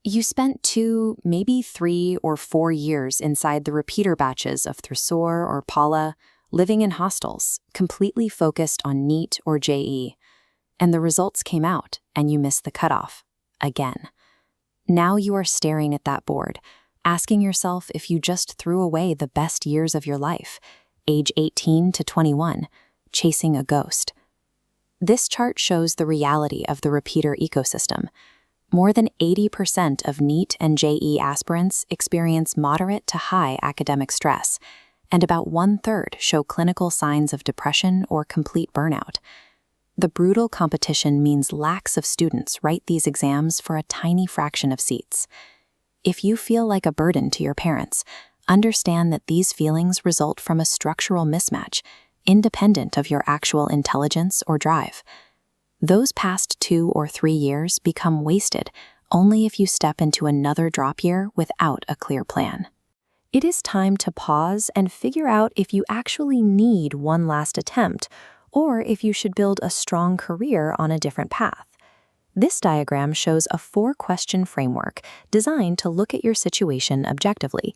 You spent 2, maybe 3 or 4 years inside the repeater batches of Thrasor or Paula, living in hostels, completely focused on NEET or JEE. And the results came out, and you missed the cutoff. Again. Now you are staring at that board, asking yourself if you just threw away the best years of your life, age 18 to 21, chasing a ghost. This chart shows the reality of the repeater ecosystem. More than 80% of NEET and JEE aspirants experience moderate to high academic stress, and about 1/3 show clinical signs of depression or complete burnout. The brutal competition means lakhs of students write these exams for a tiny fraction of seats. If you feel like a burden to your parents, understand that these feelings result from a structural mismatch, independent of your actual intelligence or drive. Those past 2 or 3 years become wasted only if you step into another drop year without a clear plan. It is time to pause and figure out if you actually need one last attempt, or if you should build a strong career on a different path. This diagram shows a 4-question framework designed to look at your situation objectively.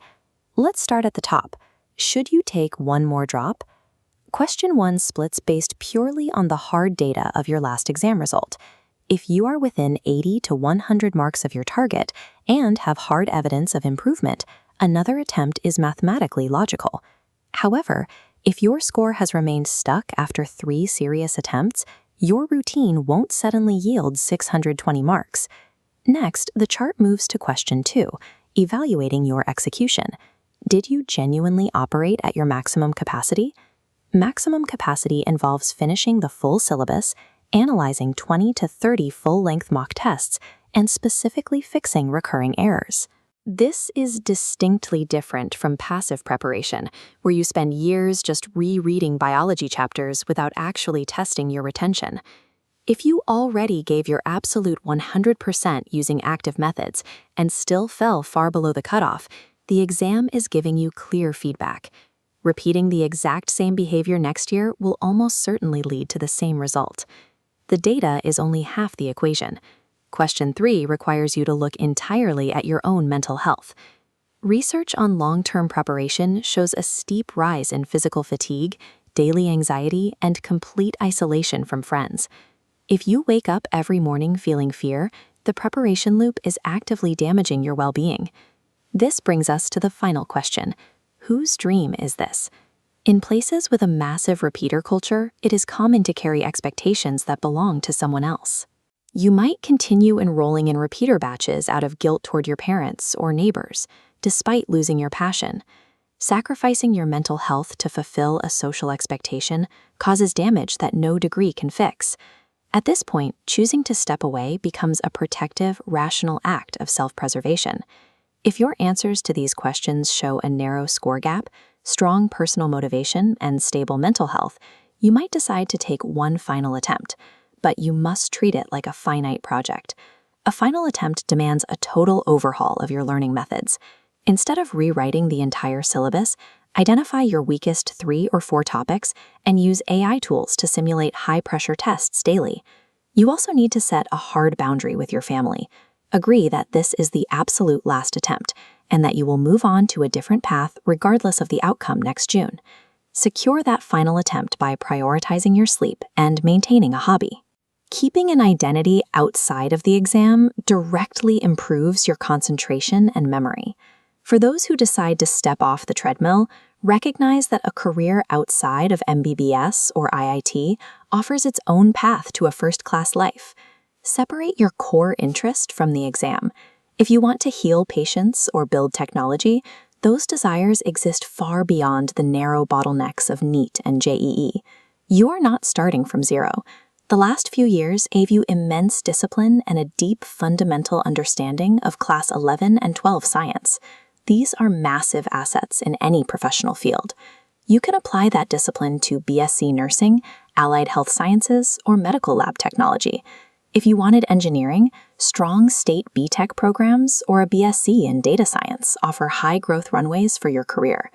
Let's start at the top. Should you take one more drop? Question 1 splits based purely on the hard data of your last exam result. If you are within 80 to 100 marks of your target and have hard evidence of improvement, another attempt is mathematically logical. However, if your score has remained stuck after 3 serious attempts, your routine won't suddenly yield 620 marks. Next, the chart moves to question 2, evaluating your execution. Did you genuinely operate at your maximum capacity? Maximum capacity involves finishing the full syllabus, analyzing 20 to 30 full-length mock tests, and specifically fixing recurring errors. This is distinctly different from passive preparation, where you spend years just rereading biology chapters without actually testing your retention. If you already gave your absolute 100% using active methods and still fell far below the cutoff, the exam is giving you clear feedback. Repeating the exact same behavior next year will almost certainly lead to the same result. The data is only half the equation. Question 3 requires you to look entirely at your own mental health. Research on long-term preparation shows a steep rise in physical fatigue, daily anxiety, and complete isolation from friends. If you wake up every morning feeling fear, the preparation loop is actively damaging your well-being. This brings us to the final question. Whose dream is this? In places with a massive repeater culture, it is common to carry expectations that belong to someone else. You might continue enrolling in repeater batches out of guilt toward your parents or neighbors, despite losing your passion. Sacrificing your mental health to fulfill a social expectation causes damage that no degree can fix. At this point, choosing to step away becomes a protective, rational act of self-preservation. If your answers to these questions show a narrow score gap, strong personal motivation, and stable mental health, you might decide to take one final attempt, but you must treat it like a finite project. A final attempt demands a total overhaul of your learning methods. Instead of rewriting the entire syllabus, identify your weakest 3 or 4 topics and use AI tools to simulate high-pressure tests daily. You also need to set a hard boundary with your family. Agree that this is the absolute last attempt, and that you will move on to a different path regardless of the outcome next June. Secure that final attempt by prioritizing your sleep and maintaining a hobby. Keeping an identity outside of the exam directly improves your concentration and memory. For those who decide to step off the treadmill, recognize that a career outside of MBBS or IIT offers its own path to a first-class life. Separate your core interest from the exam. If you want to heal patients or build technology, those desires exist far beyond the narrow bottlenecks of NEET and JEE. You are not starting from zero. The last few years gave you immense discipline and a deep fundamental understanding of Class 11 and 12 science. These are massive assets in any professional field. You can apply that discipline to BSc nursing, allied health sciences, or medical lab technology. If you wanted engineering, strong state B.Tech programs or a BSc in data science offer high growth runways for your career.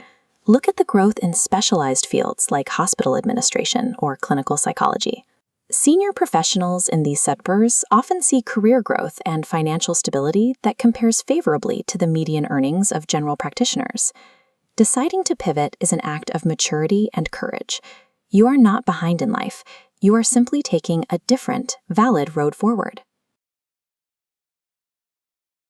Look at the growth in specialized fields like hospital administration or clinical psychology. Senior professionals in these sectors often see career growth and financial stability that compares favorably to the median earnings of general practitioners. Deciding to pivot is an act of maturity and courage. You are not behind in life. You are simply taking a different, valid road forward.